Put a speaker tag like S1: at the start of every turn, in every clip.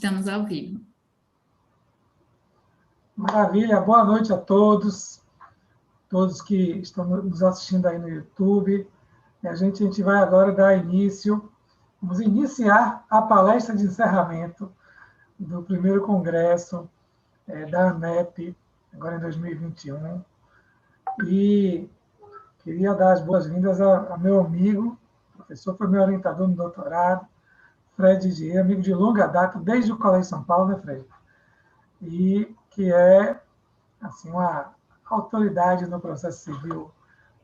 S1: Estamos ao vivo.
S2: Maravilha, boa noite a todos que estão nos assistindo aí no YouTube. A gente vai agora dar início, vamos iniciar a palestra de encerramento do primeiro congresso da ANEP, agora em 2021. E queria dar as boas-vindas a meu amigo, professor, foi meu orientador no doutorado, Fred Dier, amigo de longa data, desde o Colégio São Paulo, né, Fred? E que é assim, uma autoridade no processo civil.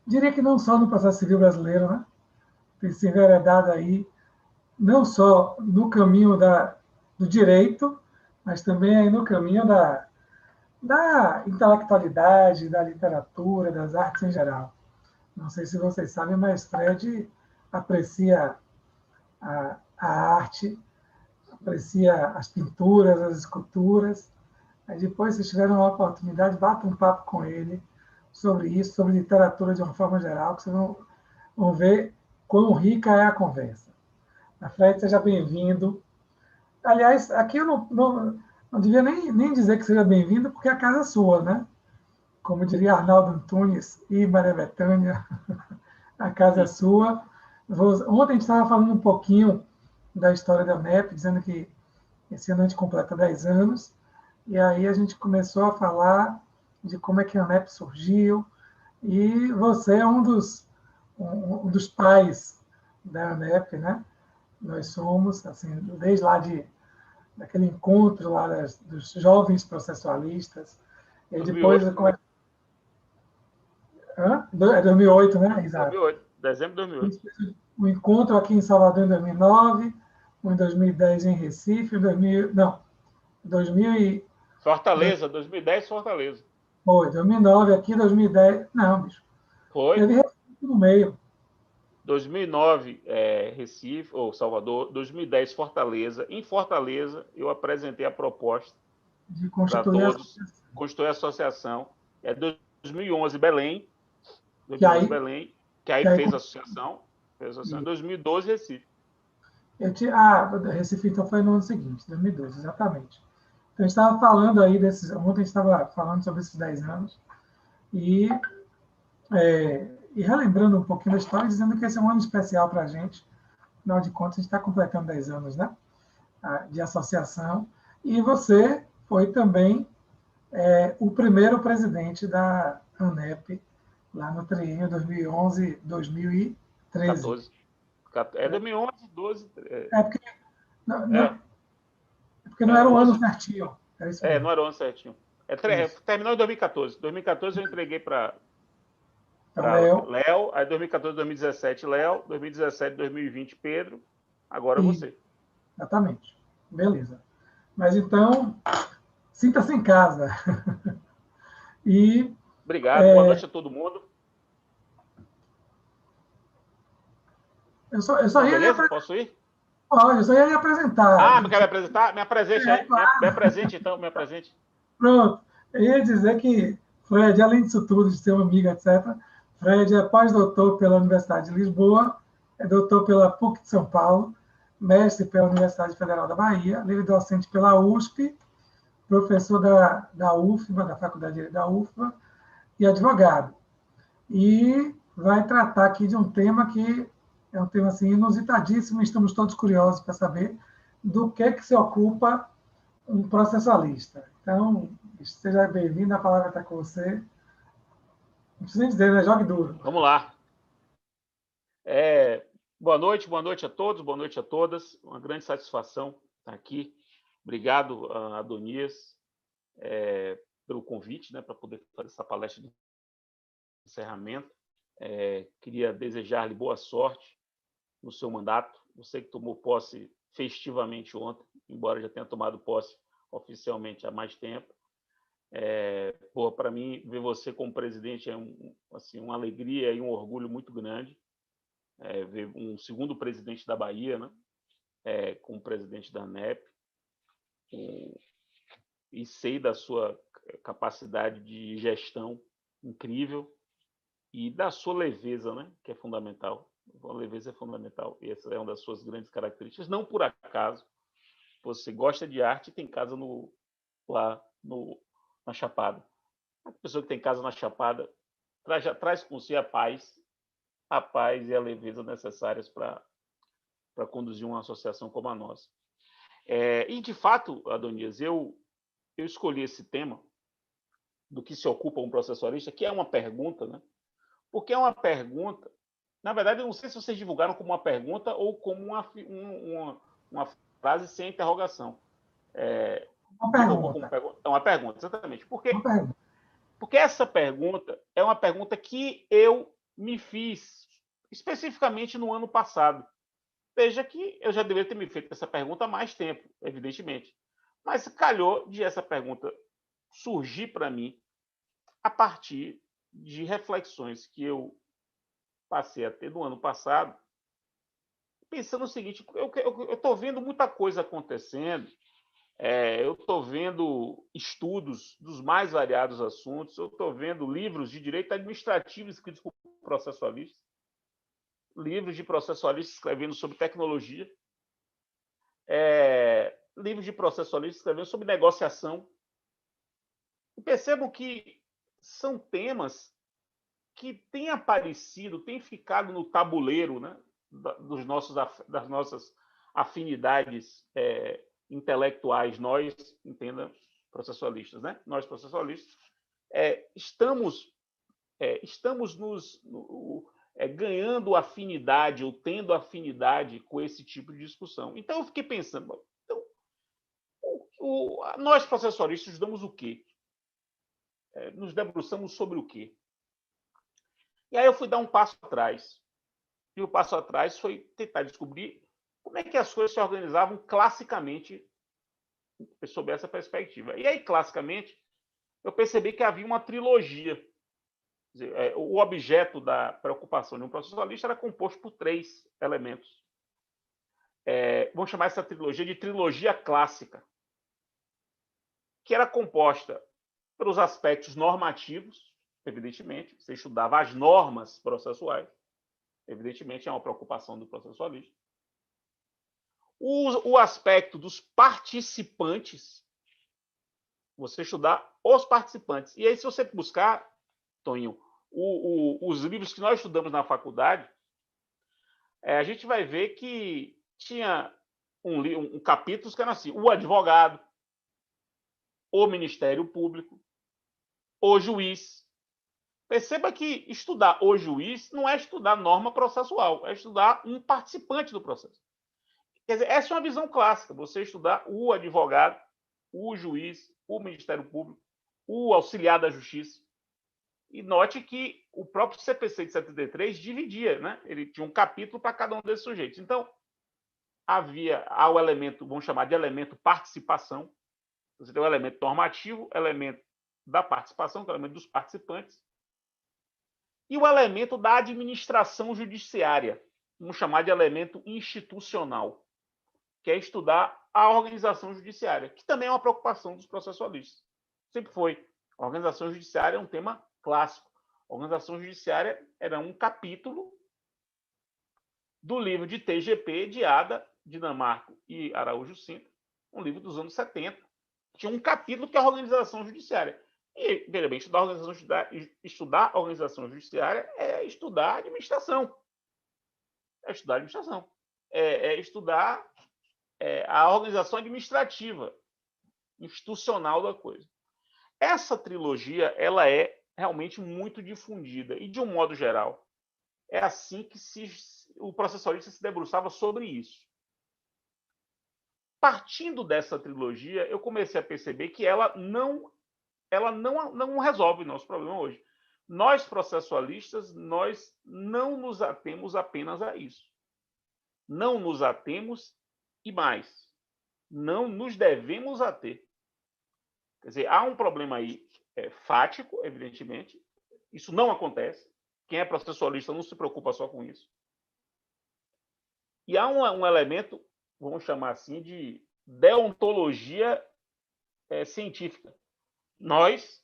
S2: Diria que não só no processo civil brasileiro, né? Tem se enveredado aí, não só no caminho do direito, mas também aí no caminho da intelectualidade, da literatura, das artes em geral. Não sei se vocês sabem, mas Fred aprecia a arte, aprecia as pinturas, as esculturas. Aí depois, se tiverem uma oportunidade, bata um papo com ele sobre isso, sobre literatura de uma forma geral, que vocês vão ver quão rica é a conversa. Fred, seja bem-vindo. Aliás, aqui eu não devia nem dizer que seja bem-vindo, porque a casa é sua, né? Como diria Arnaldo Antunes e Maria Bethânia, a casa é sua. Ontem a gente estava falando um pouquinho da história da MEP, dizendo que esse ano a gente completa 10 anos, e aí a gente começou a falar de como é que a ANEP surgiu, e você é um dos pais da ANEP, né? Nós somos, assim, desde lá daquele encontro lá dos jovens processualistas, e depois...
S3: 2008.
S2: É 2008, né? Exato.
S3: 2008, dezembro de 2008.
S2: O encontro aqui em Salvador em 2009, um em 2010 em Recife, 2000
S3: Fortaleza, 2010, Fortaleza.
S2: Foi, 2009 aqui, 2010... Não, bicho.
S3: Foi.
S2: Teve Recife no meio.
S3: 2009, Recife, ou Salvador. 2010, Fortaleza. Em Fortaleza, eu apresentei a proposta
S2: De
S3: para
S2: constituir
S3: todos, constituir a associação. 2011, Belém. Que aí fez a associação. Em 2012, Recife.
S2: Recife, então, foi no ano seguinte, 2012, exatamente. Então, a gente estava falando aí desses... Ontem a gente estava falando sobre esses 10 anos e relembrando um pouquinho da história, dizendo que esse é um ano especial para a gente. Afinal de contas, a gente está completando 10 anos, né? De associação. E você foi também o primeiro presidente da ANEP, lá no triênio 2011-2013.
S3: 14. 2011, 12...
S2: Porque não era o ano certinho. Era isso mesmo.
S3: Não era o ano certinho. Terminou em 2014. 2014 eu entreguei para Léo, aí 2014, 2017, Léo, 2017, 2020, Pedro, agora você.
S2: Exatamente. Beleza. Mas então, sinta-se em casa.
S3: Obrigado, boa noite a todo mundo.
S2: Eu só
S3: beleza? Posso ir?
S2: Pode, eu só ia lhe apresentar.
S3: Me quer me apresentar? Me apresente aí. Claro. Me apresente, então, me apresente.
S2: Pronto. Eu ia dizer que Fred, além disso tudo, de ser um amigo, etc., Fred é pós-doutor pela Universidade de Lisboa, é doutor pela PUC de São Paulo, mestre pela Universidade Federal da Bahia, livre-docente pela USP, professor da UFBA, da Faculdade da UFBA, e advogado. E vai tratar aqui de um tema que é um tema assim, inusitadíssimo, e estamos todos curiosos para saber do que se ocupa um processualista. Então, seja bem-vindo, a palavra está com você. Não precisa dizer, né? Jogue duro.
S3: Vamos lá. Boa noite a todos, boa noite a todas. Uma grande satisfação estar aqui. Obrigado, Adonias, pelo convite, né, para poder fazer essa palestra de encerramento. Queria desejar-lhe boa sorte no seu mandato. Você que tomou posse festivamente ontem, embora já tenha tomado posse oficialmente há mais tempo. Para mim, ver você como presidente é uma alegria e um orgulho muito grande. Ver um segundo presidente da Bahia, né, como presidente da ANEP, e sei da sua capacidade de gestão incrível e da sua leveza, né, que é fundamental. A leveza é fundamental, e essa é uma das suas grandes características. Não por acaso, Você gosta de arte e tem casa lá na Chapada. A pessoa que tem casa na Chapada traz com si a paz e a leveza necessárias para conduzir uma associação como a nossa. E, de fato, Adonias, eu escolhi esse tema do que se ocupa um processualista, que é uma pergunta, né? Porque é uma pergunta. Na verdade, eu não sei se vocês divulgaram como uma pergunta ou como uma frase sem interrogação.
S2: Uma pergunta.
S3: É uma pergunta, exatamente.
S2: Uma pergunta.
S3: Porque essa pergunta é uma pergunta que eu me fiz especificamente no ano passado. Veja que eu já deveria ter me feito essa pergunta há mais tempo, evidentemente. Mas calhou de essa pergunta surgir para mim a partir de reflexões que eu passei a ter no ano passado, pensando o seguinte: eu estou vendo muita coisa acontecendo, eu estou vendo estudos dos mais variados assuntos, eu estou vendo livros de direito administrativo escritos por processualistas, livros de processualistas escrevendo sobre tecnologia, livros de processualistas escrevendo sobre negociação. E percebam que são temas que têm aparecido, têm ficado no tabuleiro, né, das nossas afinidades intelectuais, nós, entenda, processualistas, né? Nós, processualistas, estamos ganhando afinidade ou tendo afinidade com esse tipo de discussão. Então, eu fiquei pensando, então, nós, processualistas, estudamos o quê? Nos debruçamos sobre o quê? E aí eu fui dar um passo atrás. E o passo atrás foi tentar descobrir como é que as coisas se organizavam classicamente sob essa perspectiva. E aí, classicamente, eu percebi que havia uma trilogia. Quer dizer, o objeto da preocupação de um processualista era composto por 3 elementos. Vamos chamar essa trilogia de trilogia clássica, que era composta pelos aspectos normativos, evidentemente. Você estudava as normas processuais, evidentemente é uma preocupação do processualista. O aspecto dos participantes, você estudar os participantes. E aí, se você buscar, Toninho, os livros que nós estudamos na faculdade, a gente vai ver que tinha um capítulo que era assim: o advogado, o Ministério Público, o juiz. Perceba que estudar o juiz não é estudar norma processual, é estudar um participante do processo. Quer dizer, essa é uma visão clássica: você estudar o advogado, o juiz, o Ministério Público, o auxiliar da justiça. E note que o próprio CPC de 73 dividia, né? Ele tinha um capítulo para cada um desses sujeitos. Então, há o elemento, vamos chamar de elemento participação. Você tem o elemento normativo, elemento da participação, que é o elemento dos participantes, e o elemento da administração judiciária, vamos chamar de elemento institucional, que é estudar a organização judiciária, que também é uma preocupação dos processualistas. Sempre foi. A organização judiciária é um tema clássico. A organização judiciária era um capítulo do livro de TGP de Ada, Dinamarco e Araújo Sintra, um livro dos anos 70. Tinha um capítulo que é a organização judiciária. E, veja bem, estudar a organização judiciária é estudar a administração. É estudar a administração. É estudar a organização administrativa, institucional da coisa. Essa trilogia, ela é realmente muito difundida. E, de um modo geral, é assim que o processualista se debruçava sobre isso. Partindo dessa trilogia, eu comecei a perceber que ela não resolve o nosso problema hoje. Nós, processualistas, nós não nos atemos apenas a isso. Não nos atemos e mais. Não nos devemos ater. Quer dizer, há um problema aí fático, evidentemente. Isso não acontece. Quem é processualista não se preocupa só com isso. E há um elemento, vamos chamar assim, de deontologia científica. Nós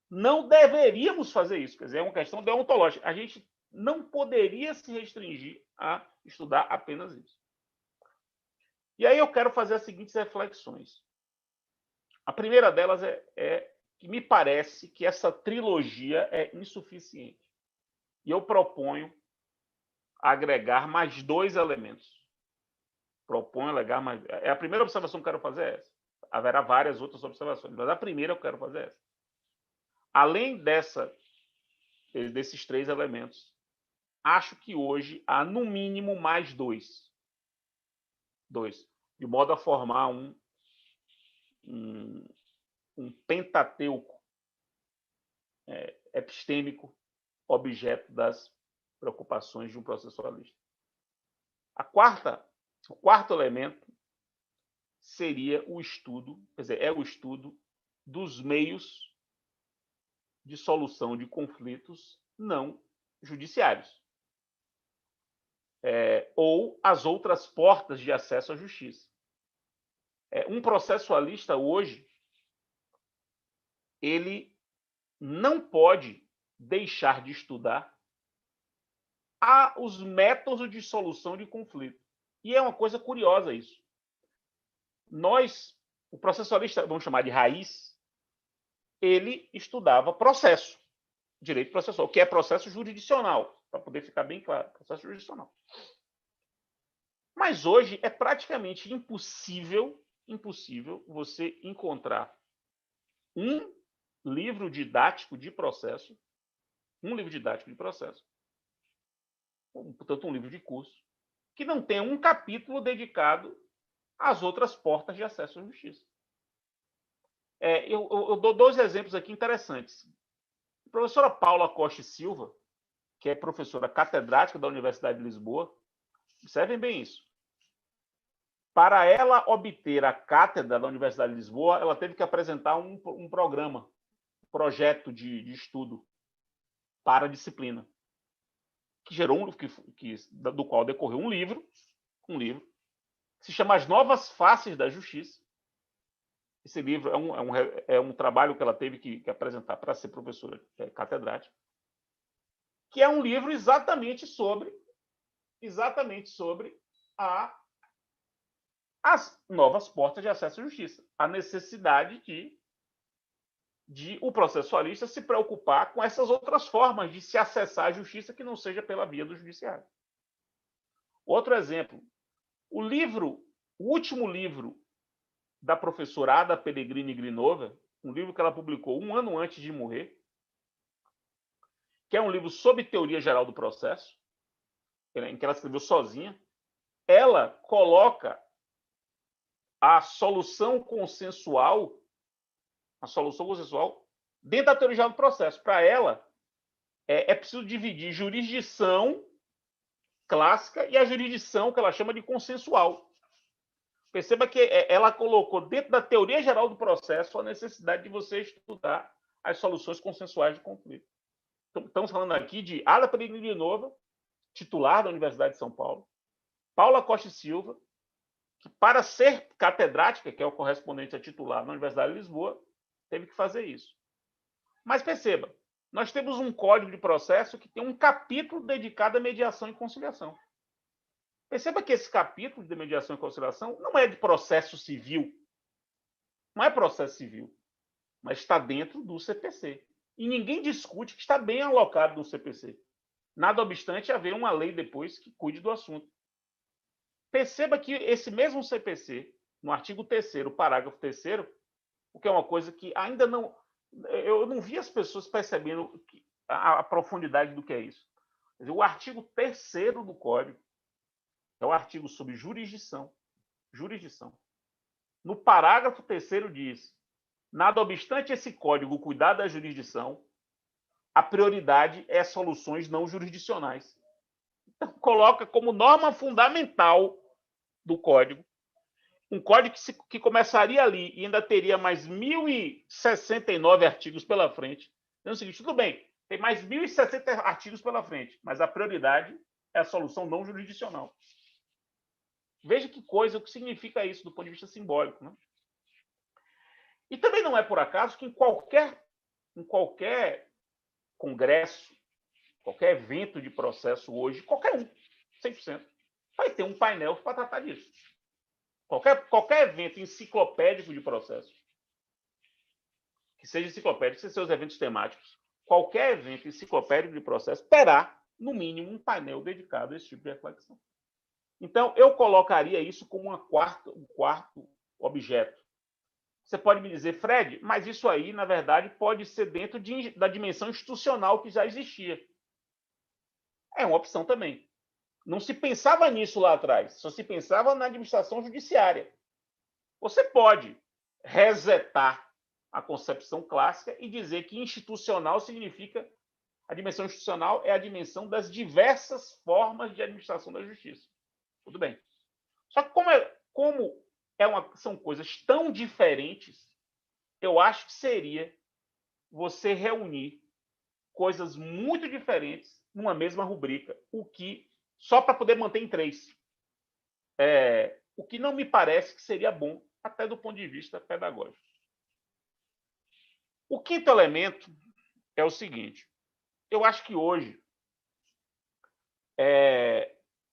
S3: não deveríamos fazer isso. Quer dizer, é uma questão deontológica. A gente não poderia se restringir a estudar apenas isso. E aí eu quero fazer as seguintes reflexões. A primeira delas é que me parece que essa trilogia é insuficiente. E eu proponho agregar mais 2 elementos. Proponho agregar mais... A primeira observação que eu quero fazer é essa. Haverá várias outras observações, mas a primeira eu quero fazer é essa. Além desses 3 elementos, acho que hoje há, no mínimo, mais 2. De modo a formar um pentateuco epistêmico, objeto das preocupações de um processualista. O quarto elemento seria o estudo, quer dizer, é o estudo dos meios de solução de conflitos não judiciários, ou as outras portas de acesso à justiça. Um processualista hoje, ele não pode deixar de estudar os métodos de solução de conflito. E é uma coisa curiosa isso. O processualista, vamos chamar de raiz, ele estudava processo, direito processual, que é processo jurisdicional, para poder ficar bem claro, processo jurisdicional. Mas hoje é praticamente impossível você encontrar um livro didático de processo, portanto, um livro de curso, que não tenha um capítulo dedicado às outras portas de acesso à justiça. Eu dou 2 exemplos aqui interessantes. A professora Paula Costa e Silva, que é professora catedrática da Universidade de Lisboa, observem bem isso. Para ela obter a cátedra da Universidade de Lisboa, ela teve que apresentar um programa, projeto de estudo para a disciplina, que gerou do qual decorreu um livro, que se chama As Novas Faces da Justiça. Esse livro é um trabalho que ela teve que apresentar para ser professora catedrática, que é um livro exatamente sobre as novas portas de acesso à justiça, a necessidade de o processualista se preocupar com essas outras formas de se acessar à justiça que não seja pela via do judiciário. Outro exemplo, o último livro da professora Ada Pellegrini Grinova, um livro que ela publicou 1 ano antes de morrer, que é um livro sobre teoria geral do processo, em que ela escreveu sozinha, ela coloca a solução consensual dentro da teoria geral do processo. Para ela, é preciso dividir jurisdição clássica e a jurisdição que ela chama de consensual. Perceba que ela colocou dentro da teoria geral do processo a necessidade de você estudar as soluções consensuais de conflito. Então, estamos falando aqui de Ada Pellegrini Grinova, titular da Universidade de São Paulo, Paula Costa e Silva, que para ser catedrática, que é o correspondente a titular na Universidade de Lisboa, teve que fazer isso. Mas perceba, nós temos um código de processo que tem um capítulo dedicado à mediação e conciliação. Perceba que esse capítulo de mediação e conciliação não é de processo civil. Não é processo civil, mas está dentro do CPC. E ninguém discute que está bem alocado no CPC. Nada obstante haver uma lei depois que cuide do assunto. Perceba que esse mesmo CPC, no artigo 3º, parágrafo 3º, o que é uma coisa que ainda não... Eu não vi as pessoas percebendo a profundidade do que é isso. Quer dizer, o artigo 3º do Código é o artigo sobre jurisdição. No parágrafo 3º diz: nada obstante esse Código cuidar da jurisdição, a prioridade é soluções não jurisdicionais. Então, coloca como norma fundamental do Código, um código que começaria ali e ainda teria mais 1.069 artigos pela frente. Então é o seguinte, tudo bem, tem mais 1.060 artigos pela frente, mas a prioridade é a solução não jurisdicional. Veja que coisa, o que significa isso do ponto de vista simbólico, né? E também não é por acaso que em qualquer congresso, qualquer evento de processo hoje, qualquer um, 100%, vai ter um painel para tratar disso. qualquer evento enciclopédico de processo, que seja enciclopédico, que seus eventos temáticos, qualquer evento enciclopédico de processo terá, no mínimo, um painel dedicado a esse tipo de reflexão. Então, eu colocaria isso como um quarto objeto. Você pode me dizer, Fred, mas isso aí, na verdade, pode ser dentro da dimensão institucional que já existia. É uma opção também. Não se pensava nisso lá atrás, só se pensava na administração judiciária. Você pode resetar a concepção clássica e dizer que institucional significa... A dimensão institucional é a dimensão das diversas formas de administração da justiça. Tudo bem. Só que como são coisas tão diferentes, eu acho que seria você reunir coisas muito diferentes numa mesma rubrica, só para poder manter em 3. O que não me parece que seria bom, até do ponto de vista pedagógico. O quinto elemento é o seguinte: eu acho que hoje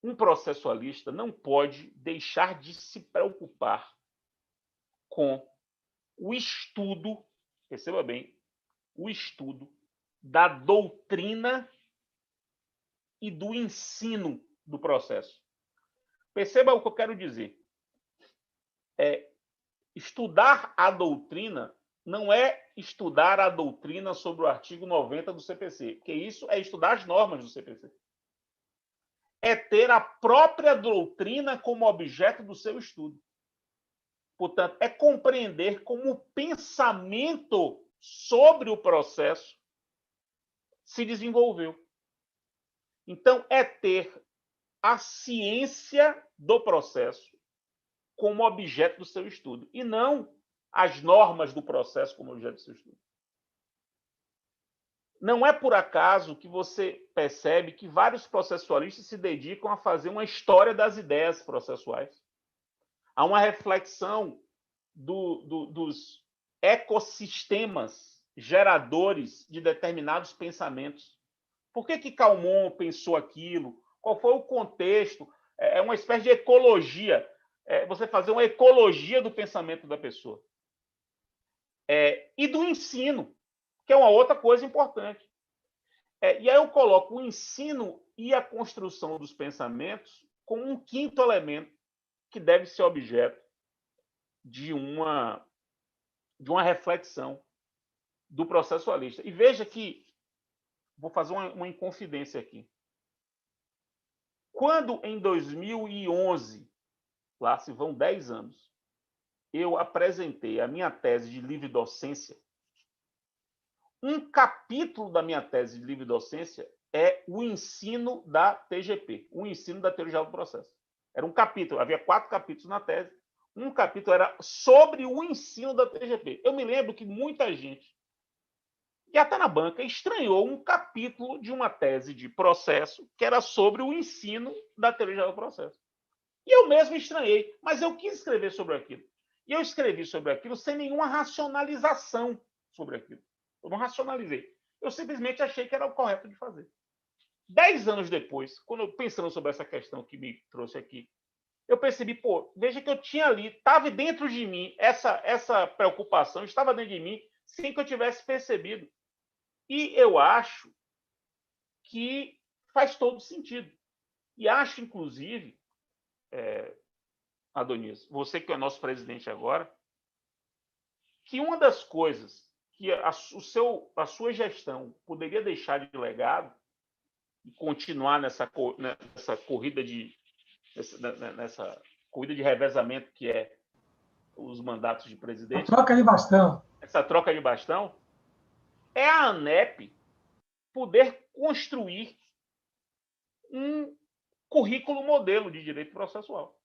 S3: um processualista não pode deixar de se preocupar com o estudo, perceba bem, o estudo da doutrina e do ensino do processo. Perceba o que eu quero dizer. Estudar a doutrina não é estudar a doutrina sobre o artigo 90 do CPC, porque isso é estudar as normas do CPC. É ter a própria doutrina como objeto do seu estudo. Portanto, é compreender como o pensamento sobre o processo se desenvolveu. Então, é ter a ciência do processo como objeto do seu estudo, e não as normas do processo como objeto do seu estudo. Não é por acaso que você percebe que vários processualistas se dedicam a fazer uma história das ideias processuais. Há uma reflexão dos ecossistemas geradores de determinados pensamentos. Por que Calmon pensou aquilo? Qual foi o contexto? É uma espécie de ecologia. Você fazer uma ecologia do pensamento da pessoa. E do ensino, que é uma outra coisa importante. E aí eu coloco o ensino e a construção dos pensamentos como um quinto elemento que deve ser objeto de uma reflexão do processualista. E veja que, vou fazer uma inconfidência aqui. Quando, em 2011, lá se vão 10 anos, eu apresentei a minha tese de livre docência, um capítulo da minha tese de livre docência é o ensino da TGP, o ensino da teoria geral do processo. Era um capítulo, havia 4 capítulos na tese. Um capítulo era sobre o ensino da TGP. Eu me lembro que muita gente, e até na banca, estranhou um capítulo de uma tese de processo que era sobre o ensino da teoria geral do processo. E eu mesmo estranhei, mas eu quis escrever sobre aquilo. E eu escrevi sobre aquilo sem nenhuma racionalização sobre aquilo. Eu não racionalizei. Eu simplesmente achei que era o correto de fazer. 10 anos depois, quando eu pensando sobre essa questão que me trouxe aqui, eu percebi, veja que eu tinha ali, estava dentro de mim, essa preocupação estava dentro de mim, sem que eu tivesse percebido. E eu acho que faz todo sentido. E acho, inclusive, Adonias, você que é nosso presidente agora, que uma das coisas que a sua gestão poderia deixar de legado e continuar nessa corrida nessa corrida de revezamento que é os mandatos de presidente.
S2: A troca de bastão.
S3: Essa troca de bastão é a ANEP poder construir um currículo modelo de direito processual.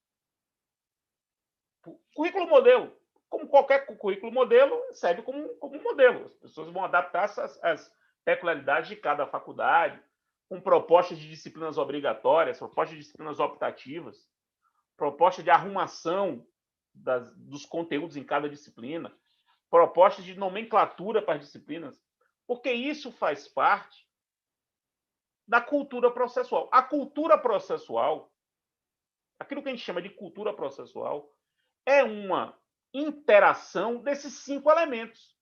S3: Currículo modelo. Como qualquer currículo modelo, serve como modelo. As pessoas vão adaptar às peculiaridades de cada faculdade, com propostas de disciplinas obrigatórias, propostas de disciplinas optativas, proposta de arrumação dos conteúdos em cada disciplina, propostas de nomenclatura para as disciplinas, porque isso faz parte da cultura processual. A cultura processual, aquilo que a gente chama de cultura processual, é uma interação desses 5 elementos.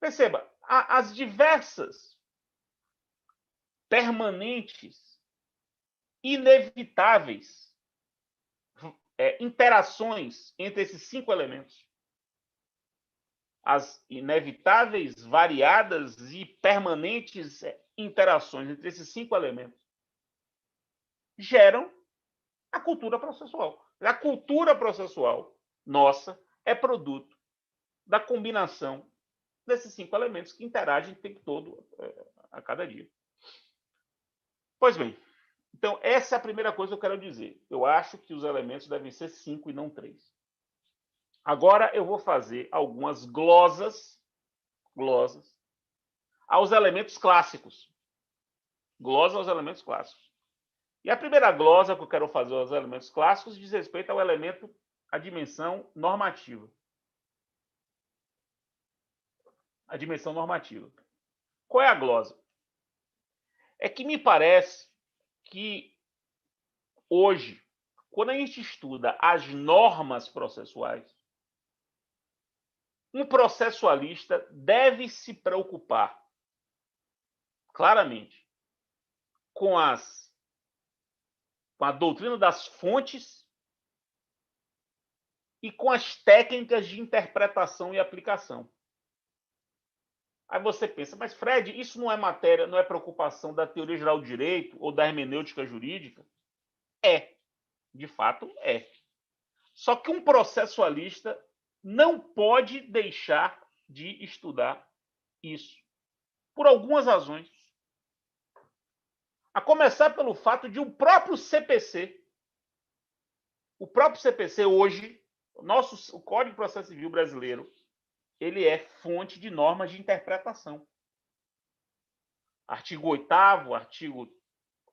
S3: Perceba, as diversas, permanentes, inevitáveis interações entre esses 5 elementos. As inevitáveis, variadas e permanentes interações entre esses 5 elementos geram a cultura processual. A cultura processual nossa é produto da combinação desses 5 elementos que interagem o tempo todo, a cada dia. Pois bem, então essa é a primeira coisa que eu quero dizer. Eu acho que os elementos devem ser 5 e não 3. Agora eu vou fazer algumas glosas aos elementos clássicos. Glosa aos elementos clássicos. E a primeira glosa que eu quero fazer aos elementos clássicos diz respeito ao elemento, a dimensão normativa. A dimensão normativa. Qual é a glosa? É que me parece que hoje, quando a gente estuda as normas processuais, um processualista deve se preocupar claramente com a doutrina das fontes e com as técnicas de interpretação e aplicação. Aí você pensa, mas Fred, isso não é matéria, não é preocupação da teoria geral do direito ou da hermenêutica jurídica? É, de fato é. Só que um processualista não pode deixar de estudar isso, por algumas razões. A começar pelo fato de o próprio CPC hoje, o Código de Processo Civil brasileiro, ele é fonte de normas de interpretação. Artigo 8º, artigo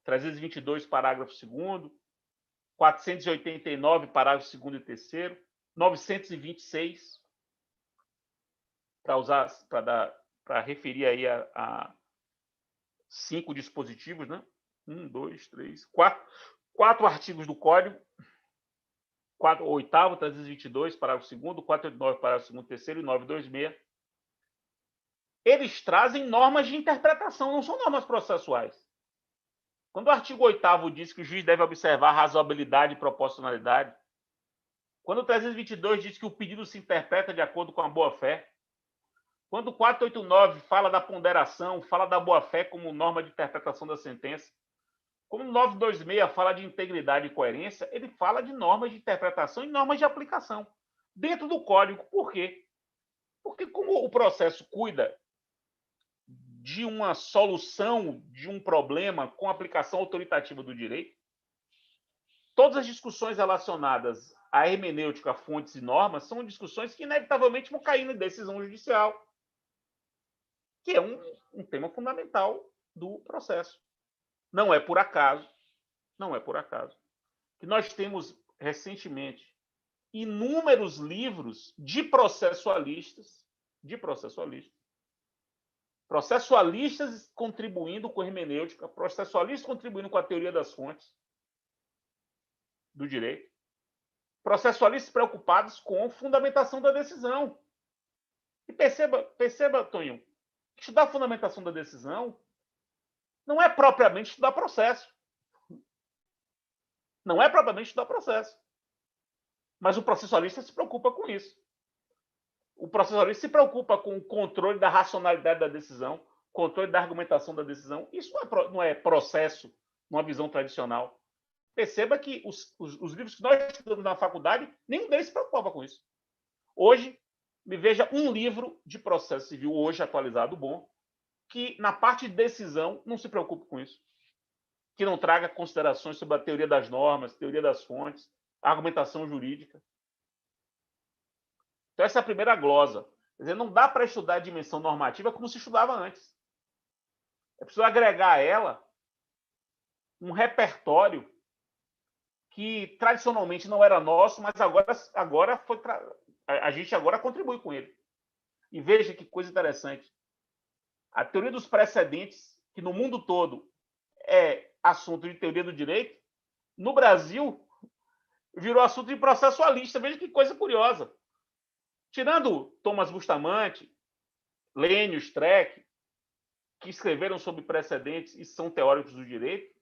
S3: 322, parágrafo 2º, 489, parágrafo 2º e 3º, 926, para referir aí a 5 dispositivos, né? 1, 2, 3, 4 artigos do Código, 8º, 322, parágrafo 2º, 489, parágrafo 2º, 3º e 926. Eles trazem normas de interpretação, não são normas processuais. Quando o artigo 8º diz que o juiz deve observar razoabilidade e proporcionalidade, quando o 322 diz que o pedido se interpreta de acordo com a boa-fé, quando o 489 fala da ponderação, fala da boa-fé como norma de interpretação da sentença, como o 926 fala de integridade e coerência, ele fala de normas de interpretação e normas de aplicação dentro do Código. Por quê? Porque como o processo cuida de uma solução de um problema com aplicação autoritativa do direito, todas as discussões relacionadas à hermenêutica, fontes e normas são discussões que inevitavelmente vão cair na decisão judicial, que é um tema fundamental do processo. Não é por acaso que nós temos recentemente inúmeros livros de processualistas contribuindo com hermenêutica, processualistas contribuindo com a teoria das fontes do direito, processualistas preocupados com a fundamentação da decisão. E perceba, Tonho, estudar a fundamentação da decisão não é propriamente estudar processo. Não é propriamente estudar processo. Mas o processualista se preocupa com isso. O processualista se preocupa com o controle da racionalidade da decisão, controle da argumentação da decisão. Isso não é processo numa visão tradicional. Perceba que os livros que nós estudamos na faculdade, nenhum deles se preocupava com isso. Hoje, me veja um livro de processo civil, hoje atualizado, bom, que na parte de decisão não se preocupe com isso. Que não traga considerações sobre a teoria das normas, teoria das fontes, argumentação jurídica. Então, essa é a primeira glosa. Quer dizer, não dá para estudar a dimensão normativa como se estudava antes. É preciso agregar a ela um repertório que tradicionalmente não era nosso, mas agora foi a gente agora contribui com ele. E veja que coisa interessante. A teoria dos precedentes, que no mundo todo é assunto de teoria do direito, no Brasil virou assunto de processualista. Veja que coisa curiosa. Tirando Thomas Bustamante, Lênio, Streck, que escreveram sobre precedentes e são teóricos do direito,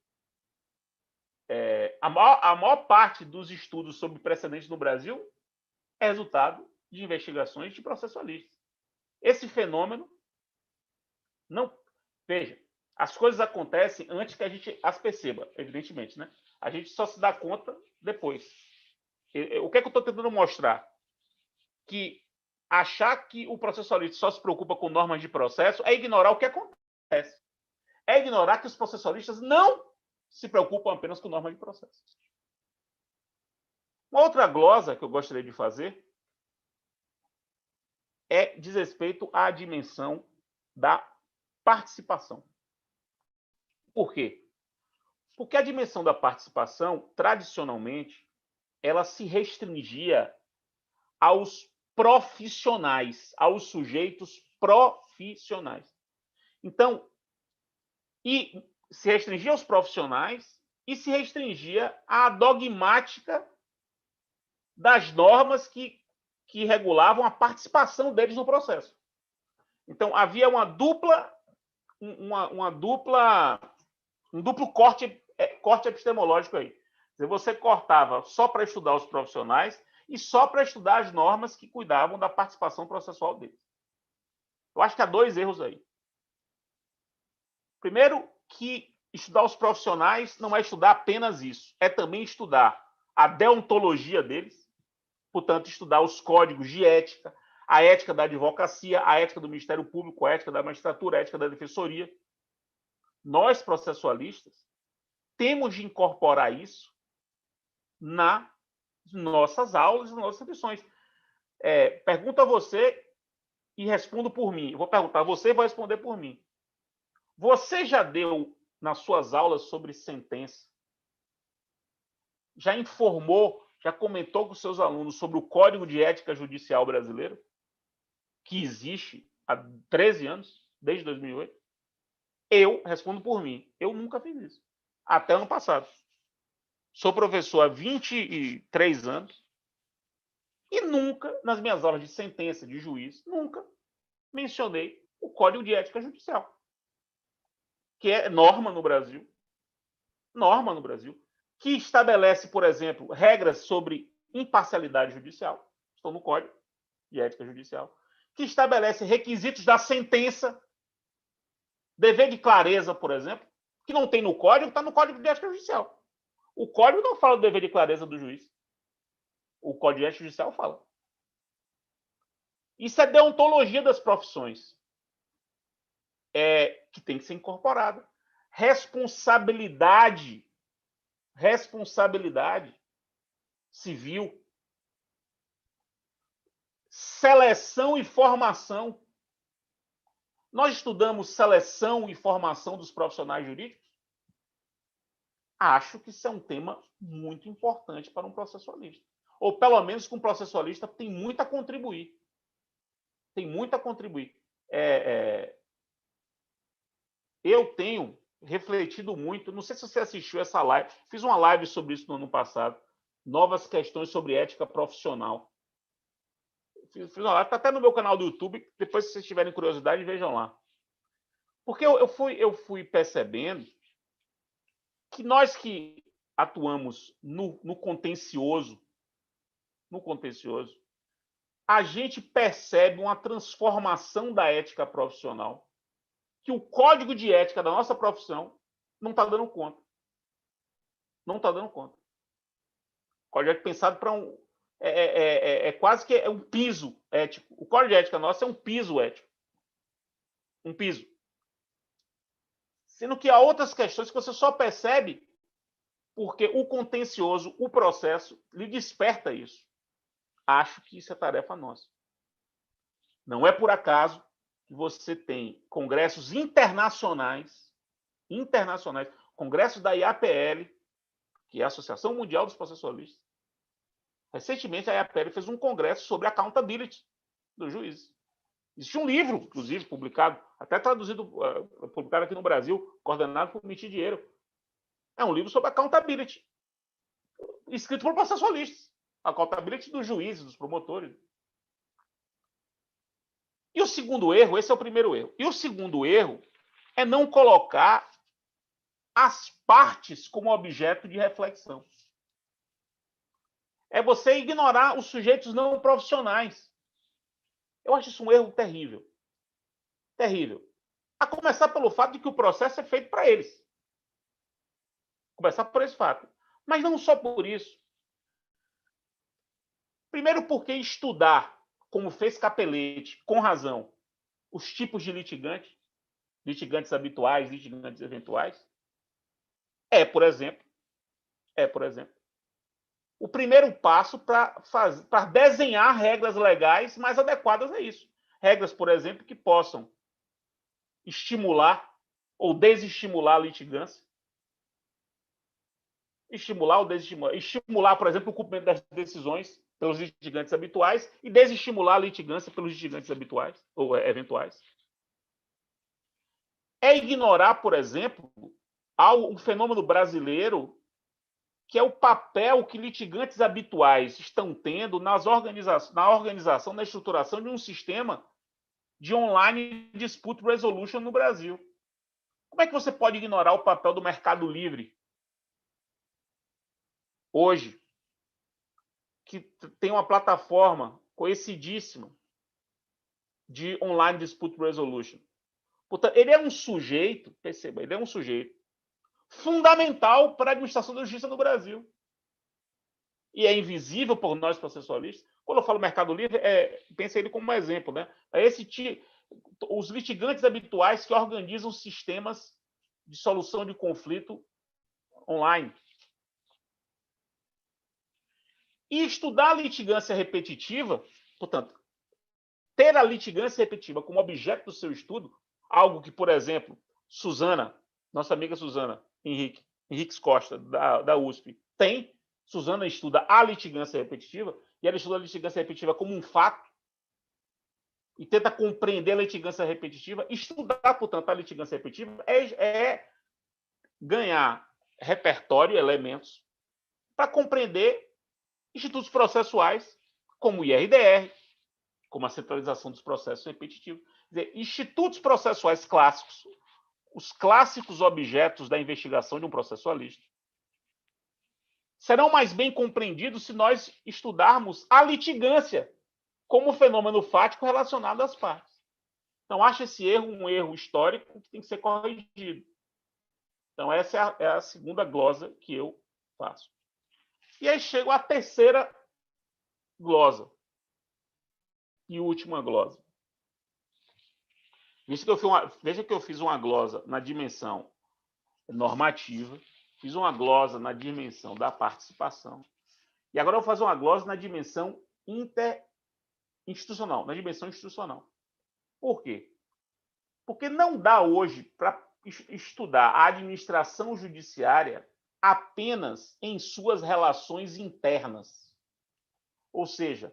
S3: a maior parte dos estudos sobre precedentes no Brasil é resultado de investigações de processualistas. Esse fenômeno não... Veja, as coisas acontecem antes que a gente as perceba, evidentemente, né? A gente só se dá conta depois. O que é que eu estou tentando mostrar? Que achar que o processualista só se preocupa com normas de processo é ignorar o que acontece. É ignorar que os processualistas não se preocupam apenas com normas de processo. Uma outra glosa que eu gostaria de fazer diz respeito à dimensão da participação. Por quê? Porque a dimensão da participação, tradicionalmente, ela se restringia aos profissionais, aos sujeitos profissionais. Então, e se restringia aos profissionais e se restringia à dogmática das normas que regulavam a participação deles no processo. Então, havia um duplo corte epistemológico aí. Você cortava só para estudar os profissionais e só para estudar as normas que cuidavam da participação processual deles. Eu acho que há dois erros aí. Primeiro, que estudar os profissionais não é estudar apenas isso, é também estudar a deontologia deles, portanto, estudar os códigos de ética, a ética da advocacia, a ética do Ministério Público, a ética da magistratura, a ética da defensoria. Nós, processualistas, temos de incorporar isso nas nossas aulas, nas nossas lições. Pergunto a você e respondo por mim. Eu vou perguntar a você e vou responder por mim. Você já deu, nas suas aulas sobre sentença, já informou, já comentou com seus alunos sobre o Código de Ética Judicial Brasileiro, que existe há 13 anos, desde 2008? Eu respondo por mim. Eu nunca fiz isso. Até ano passado. Sou professor há 23 anos e nunca, nas minhas aulas de sentença, de juiz, nunca mencionei o Código de Ética Judicial, que é norma no Brasil, que estabelece, por exemplo, regras sobre imparcialidade judicial, estão no Código de Ética Judicial, que estabelece requisitos da sentença, dever de clareza, por exemplo, que não tem no Código, está no Código de Ética Judicial. O Código não fala do dever de clareza do juiz. O Código de Ética Judicial fala. Isso é deontologia das profissões, que tem que ser incorporada. Responsabilidade civil, seleção e formação. Nós estudamos seleção e formação dos profissionais jurídicos? Acho que isso é um tema muito importante para um processualista. Ou, pelo menos, que um processualista tem muito a contribuir. Eu tenho refletido muito, não sei se você assistiu essa live, fiz uma live sobre isso no ano passado, novas questões sobre ética profissional. Fiz uma live, está até no meu canal do YouTube, depois, se vocês tiverem curiosidade, vejam lá. Porque eu fui percebendo que nós que atuamos no contencioso, a gente percebe uma transformação da ética profissional que o código de ética da nossa profissão não está dando conta. Não está dando conta. O código de ética pensado para quase que um piso ético. O código de ética nosso é um piso ético. Um piso. Sendo que há outras questões que você só percebe porque o contencioso, o processo, lhe desperta isso. Acho que isso é tarefa nossa. Não é por acaso que você tem congressos internacionais, congressos da IAPL, que é a Associação Mundial dos Processualistas. Recentemente, a IAPL fez um congresso sobre accountability dos juízes. Existe um livro, inclusive, publicado, até traduzido, publicado aqui no Brasil, coordenado por Miti Dinheiro. É um livro sobre accountability. escrito por processualistas. Accountability dos juízes, dos promotores. E o segundo erro, esse é o primeiro erro. E o segundo erro é não colocar as partes como objeto de reflexão. É você ignorar os sujeitos não profissionais. Eu acho isso um erro terrível. Terrível. A começar pelo fato de que o processo é feito para eles. Começar por esse fato. Mas não só por isso. Primeiro porque estudar, como fez Capelletti, com razão, os tipos de litigantes habituais, litigantes eventuais, por exemplo, o primeiro passo para desenhar regras legais mais adequadas a isso. Regras, por exemplo, que possam estimular ou desestimular a litigância. Estimular ou desestimular. Estimular, por exemplo, o cumprimento das decisões pelos litigantes habituais e desestimular a litigância pelos litigantes habituais ou eventuais. É ignorar, por exemplo, um fenômeno brasileiro que é o papel que litigantes habituais estão tendo na organização, na estruturação de um sistema de online dispute resolution no Brasil. Como é que você pode ignorar o papel do Mercado Livre hoje, que tem uma plataforma conhecidíssima de online dispute resolution? Portanto, ele é um sujeito, perceba, ele é um sujeito fundamental para a administração da justiça no Brasil. E é invisível por nós processualistas. Quando eu falo Mercado Livre, pensa ele como um exemplo, né? Os litigantes habituais que organizam sistemas de solução de conflito online. E estudar a litigância repetitiva, portanto, ter a litigância repetitiva como objeto do seu estudo, algo que, por exemplo, Suzana, nossa amiga Suzana Henriques Costa, da USP, tem. Suzana estuda a litigância repetitiva, e ela estuda a litigância repetitiva como um fato, e tenta compreender a litigância repetitiva. Estudar, portanto, a litigância repetitiva é ganhar repertório, elementos, para compreender institutos processuais, como o IRDR, como a centralização dos processos repetitivos. Quer dizer, institutos processuais clássicos, os clássicos objetos da investigação de um processualista, serão mais bem compreendidos se nós estudarmos a litigância como fenômeno fático relacionado às partes. Então, acho esse erro um erro histórico que tem que ser corrigido. Então, essa é a segunda glosa que eu faço. E aí chego à terceira glosa e última glosa. Veja que eu fiz uma glosa na dimensão normativa, fiz uma glosa na dimensão da participação, e agora eu vou fazer uma glosa na dimensão interinstitucional, na dimensão institucional. Por quê? Porque não dá hoje para estudar a administração judiciária apenas em suas relações internas. Ou seja,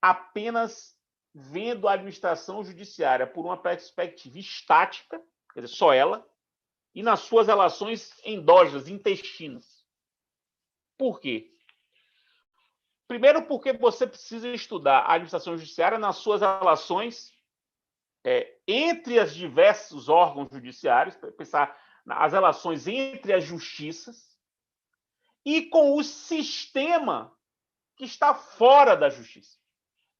S3: apenas vendo a administração judiciária por uma perspectiva estática, quer dizer, só ela, e nas suas relações endógenas, intestinas. Por quê? Primeiro, porque você precisa estudar a administração judiciária nas suas relações entre os diversos órgãos judiciários, pensar nas relações entre as justiças e com o sistema que está fora da justiça.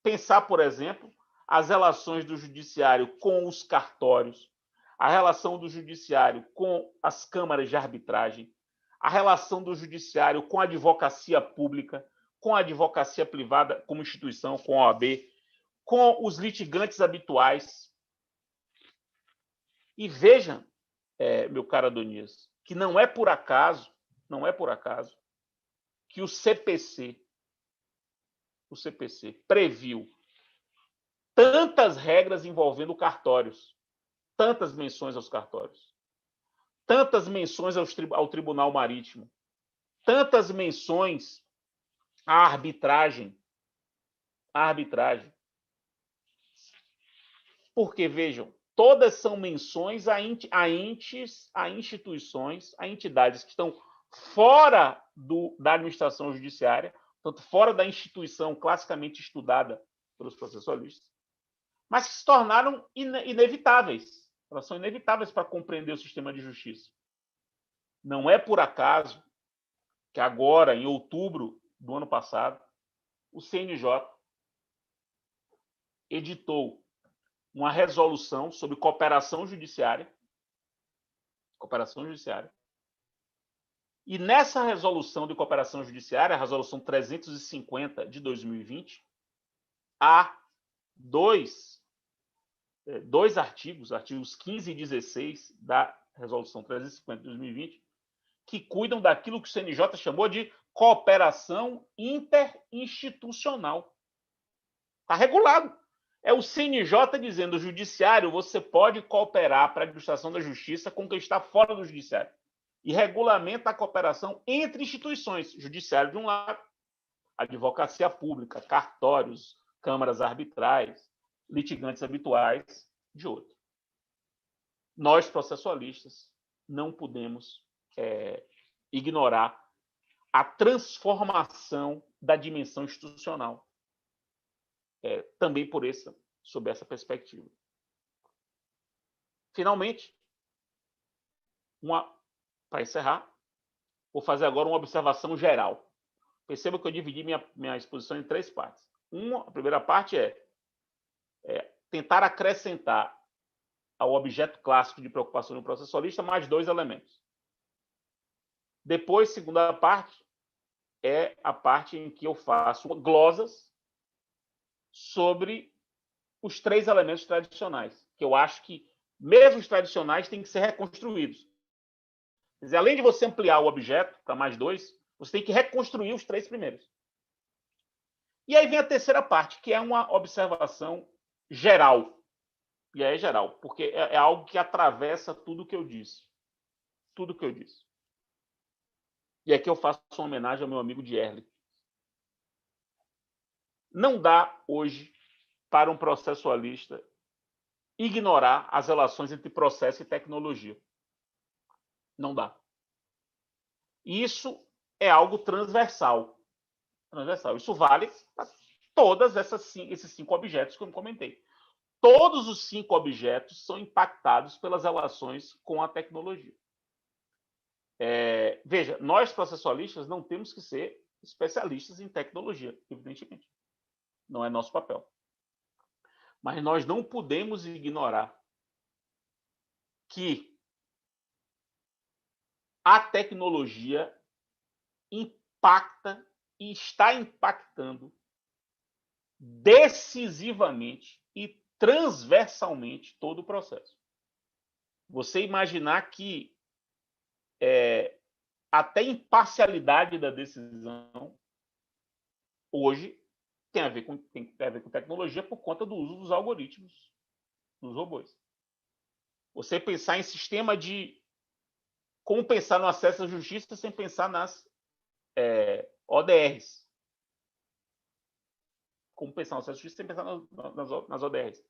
S3: Pensar, por exemplo, as relações do judiciário com os cartórios, a relação do judiciário com as câmaras de arbitragem, a relação do judiciário com a advocacia pública, com a advocacia privada como instituição, com a OAB, com os litigantes habituais. E vejam, meu caro Adonias, que não é por acaso que o CPC previu tantas regras envolvendo cartórios, tantas menções aos cartórios, tantas menções ao Tribunal Marítimo, tantas menções à arbitragem. Porque, vejam, todas são menções a instituições, a entidades que estão fora da administração judiciária, portanto, fora da instituição classicamente estudada pelos processualistas, mas que se tornaram inevitáveis. Elas são inevitáveis para compreender o sistema de justiça. Não é por acaso que agora, em outubro do ano passado, o CNJ editou uma resolução sobre cooperação judiciária. E nessa resolução de cooperação judiciária, a resolução 350 de 2020, há dois artigos 15 e 16 da resolução 350 de 2020, que cuidam daquilo que o CNJ chamou de cooperação interinstitucional. Está regulado. É o CNJ dizendo, o judiciário, você pode cooperar para a administração da justiça com quem está fora do judiciário. E regulamenta a cooperação entre instituições, judiciário de um lado, advocacia pública, cartórios, câmaras arbitrais, litigantes habituais de outro. Nós, processualistas, não podemos ignorar a transformação da dimensão institucional, também sob essa perspectiva. Finalmente, para encerrar, vou fazer agora uma observação geral. Perceba que eu dividi minha exposição em 3 partes. A primeira parte é tentar acrescentar ao objeto clássico de preocupação do processualista mais 2 elementos. Depois, segunda parte, é a parte em que eu faço glosas sobre os 3 elementos tradicionais, que eu acho que, mesmo os tradicionais, têm que ser reconstruídos. Quer dizer, além de você ampliar o objeto para mais 2, você tem que reconstruir os 3 primeiros. E aí vem a terceira parte, que é uma observação geral. E aí é geral, porque é algo que atravessa tudo o que eu disse. Tudo o que eu disse. E aqui eu faço uma homenagem ao meu amigo Dierle. Não dá hoje para um processualista ignorar as relações entre processo e tecnologia. Não dá. Isso é algo transversal. Isso vale para todos esses 5 objetos que eu comentei. Todos os 5 objetos são impactados pelas relações com a tecnologia. Veja, nós processualistas não temos que ser especialistas em tecnologia, evidentemente. Não é nosso papel. Mas nós não podemos ignorar que a tecnologia impacta e está impactando decisivamente e transversalmente todo o processo. Você imaginar que até imparcialidade da decisão hoje tem a ver com tecnologia por conta do uso dos algoritmos, dos robôs. Você pensar em sistema como pensar no acesso à justiça sem pensar nas ODRs. Como pensar no acesso à justiça sem pensar nas ODRs.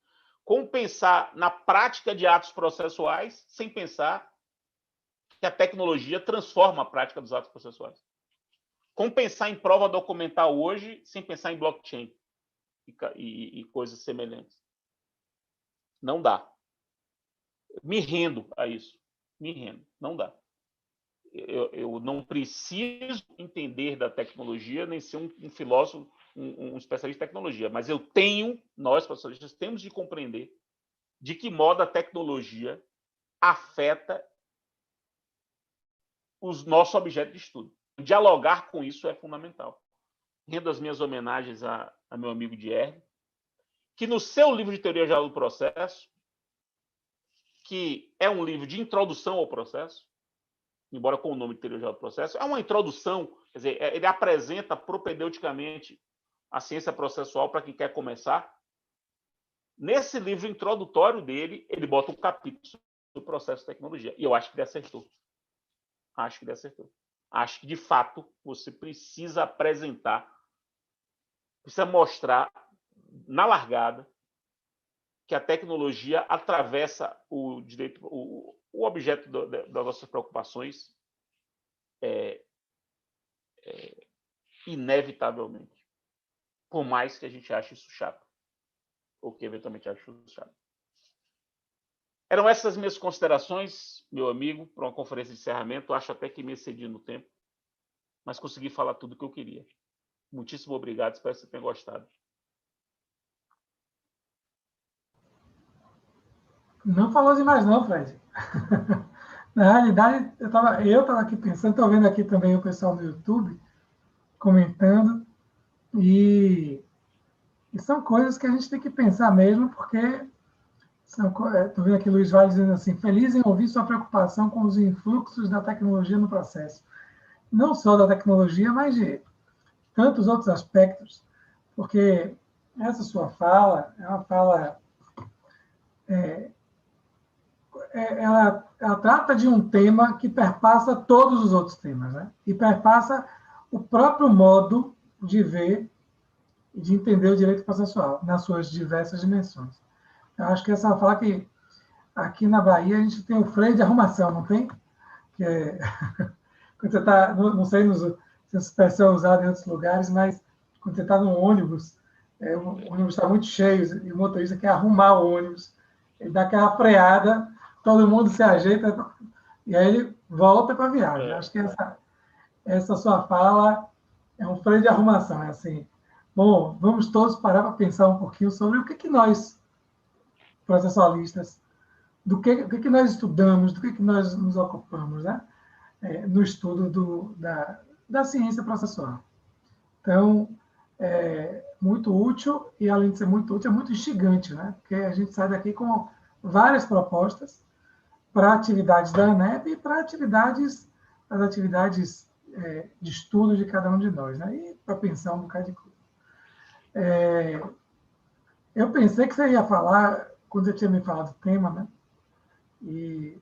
S3: Como pensar na prática de atos processuais sem pensar que a tecnologia transforma a prática dos atos processuais. Como pensar em prova documental hoje sem pensar em blockchain e coisas semelhantes. Não dá. Me rendo a isso. Me rendo. Não dá. Eu não preciso entender da tecnologia, nem ser um filósofo, um especialista em tecnologia, mas nós, professores, temos de compreender de que modo a tecnologia afeta os nossos objetos de estudo. Dialogar com isso é fundamental. Rendo as minhas homenagens a meu amigo Dierle, que no seu livro de Teoria Geral do Processo, que é um livro de introdução ao processo, embora com o nome de Teoria Geral do Processo, é uma introdução, quer dizer, ele apresenta propedeuticamente a ciência processual para quem quer começar. Nesse livro introdutório dele, ele bota um capítulo do processo de tecnologia. E eu acho que ele acertou. Acho que, de fato, você precisa apresentar, precisa mostrar, na largada, que a tecnologia atravessa o direito, o objeto das nossas preocupações inevitavelmente, por mais que a gente ache isso chato, ou que eventualmente ache isso chato. Eram essas minhas considerações, meu amigo, para uma conferência de encerramento. Acho até que me excedi no tempo, mas consegui falar tudo o que eu queria. Muitíssimo obrigado, espero que você tenha gostado.
S2: Não falou demais não, Fred. Na realidade, eu estava aqui pensando, estou vendo aqui também o pessoal do YouTube comentando, e são coisas que a gente tem que pensar mesmo, porque estou vendo aqui o Luiz Vale dizendo assim, feliz em ouvir sua preocupação com os influxos da tecnologia no processo. Não só da tecnologia, mas de tantos outros aspectos, porque essa sua fala é uma fala... ela trata de um tema que perpassa todos os outros temas, né? E perpassa o próprio modo de ver e de entender o direito processual, nas suas diversas dimensões. Eu acho que essa é uma fala que, aqui na Bahia, a gente tem o freio de arrumação, não tem? Que é, quando você está, não sei se essa expressão é usada em outros lugares, mas quando você está no ônibus, o ônibus está muito cheio, e o motorista quer arrumar o ônibus, ele dá aquela freada, todo mundo se ajeita, e aí ele volta para a viagem. Acho que essa sua fala é um freio de arrumação, é assim, bom, vamos todos parar para pensar um pouquinho sobre o que nós, processualistas, do que nós estudamos, do que nós nos ocupamos, né? No estudo da ciência processual. Então, muito útil, e além de ser muito útil, é muito instigante, né? Porque a gente sai daqui com várias propostas para atividades da ANEP e para as atividades de estudo de cada um de nós, né? E para pensar um bocado de coisa. Eu pensei que você ia falar, quando você tinha me falado do tema, né? E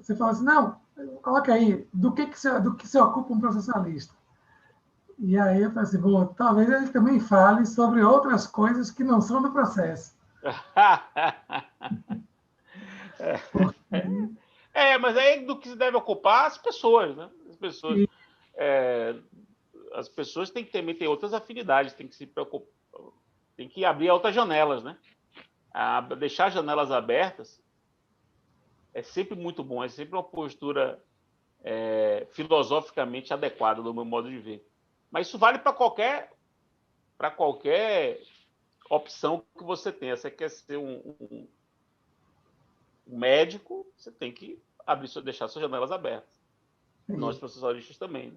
S2: você falou assim, não, coloca aí, do que se ocupa um processualista? E aí eu falei assim, bom, talvez ele também fale sobre outras coisas que não são do processo.
S3: Mas aí do que se deve ocupar as pessoas, né? As pessoas têm que também ter outras afinidades, têm que se preocupar, tem que abrir outras janelas, né? Deixar janelas abertas é sempre muito bom, é sempre uma postura filosoficamente adequada do meu modo de ver. Mas isso vale para qualquer opção que você tenha. Você quer ser um médico, você tem que deixar suas janelas abertas. Nós, processualistas, também.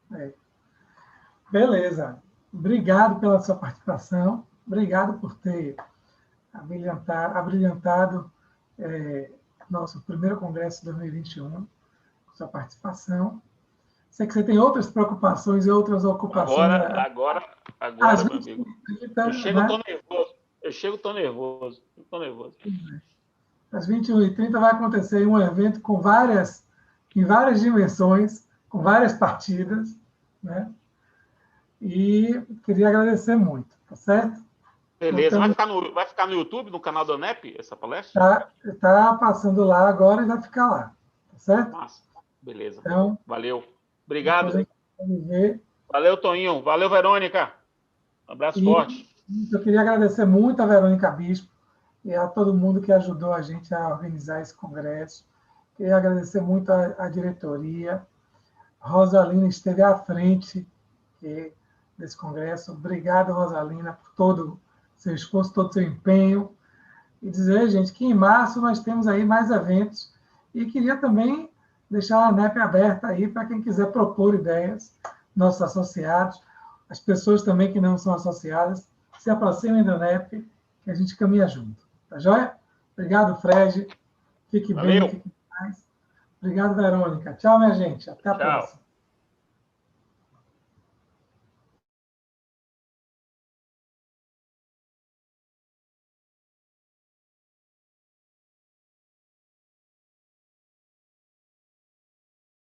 S2: Né? Beleza. Obrigado pela sua participação. Obrigado por ter abrilhantado nosso primeiro congresso de 2021, com sua participação. Sei que você tem outras preocupações e outras ocupações.
S3: Agora, meu amigo. Eu chego tão nervoso.
S2: Às 21h30 vai acontecer um evento em várias dimensões, com várias partidas, né? E queria agradecer muito, tá certo?
S3: Beleza. Vai ficar no YouTube, no canal da ANEP, essa palestra?
S2: Tá passando lá agora e vai ficar lá, tá certo?
S3: Massa. Beleza.
S2: Então,
S3: valeu. Obrigado.
S2: Ver.
S3: Valeu, Toninho. Valeu, Verônica. Um abraço forte.
S2: Eu queria agradecer muito a Verônica Bispo e a todo mundo que ajudou a gente a organizar esse congresso. Queria agradecer muito a diretoria. Rosalina esteve à frente desse congresso. Obrigado, Rosalina, por todo o seu esforço, todo o seu empenho. E dizer, gente, que em março nós temos aí mais eventos. E queria também deixar a ANEP aberta aí para quem quiser propor ideias, nossos associados, as pessoas também que não são associadas, se aproximem da ANEP, que a gente caminha junto. Tá joia? Obrigado, Fred. Fique bem, fique em paz. Obrigado, Verônica. Tchau, minha gente. Até a próxima.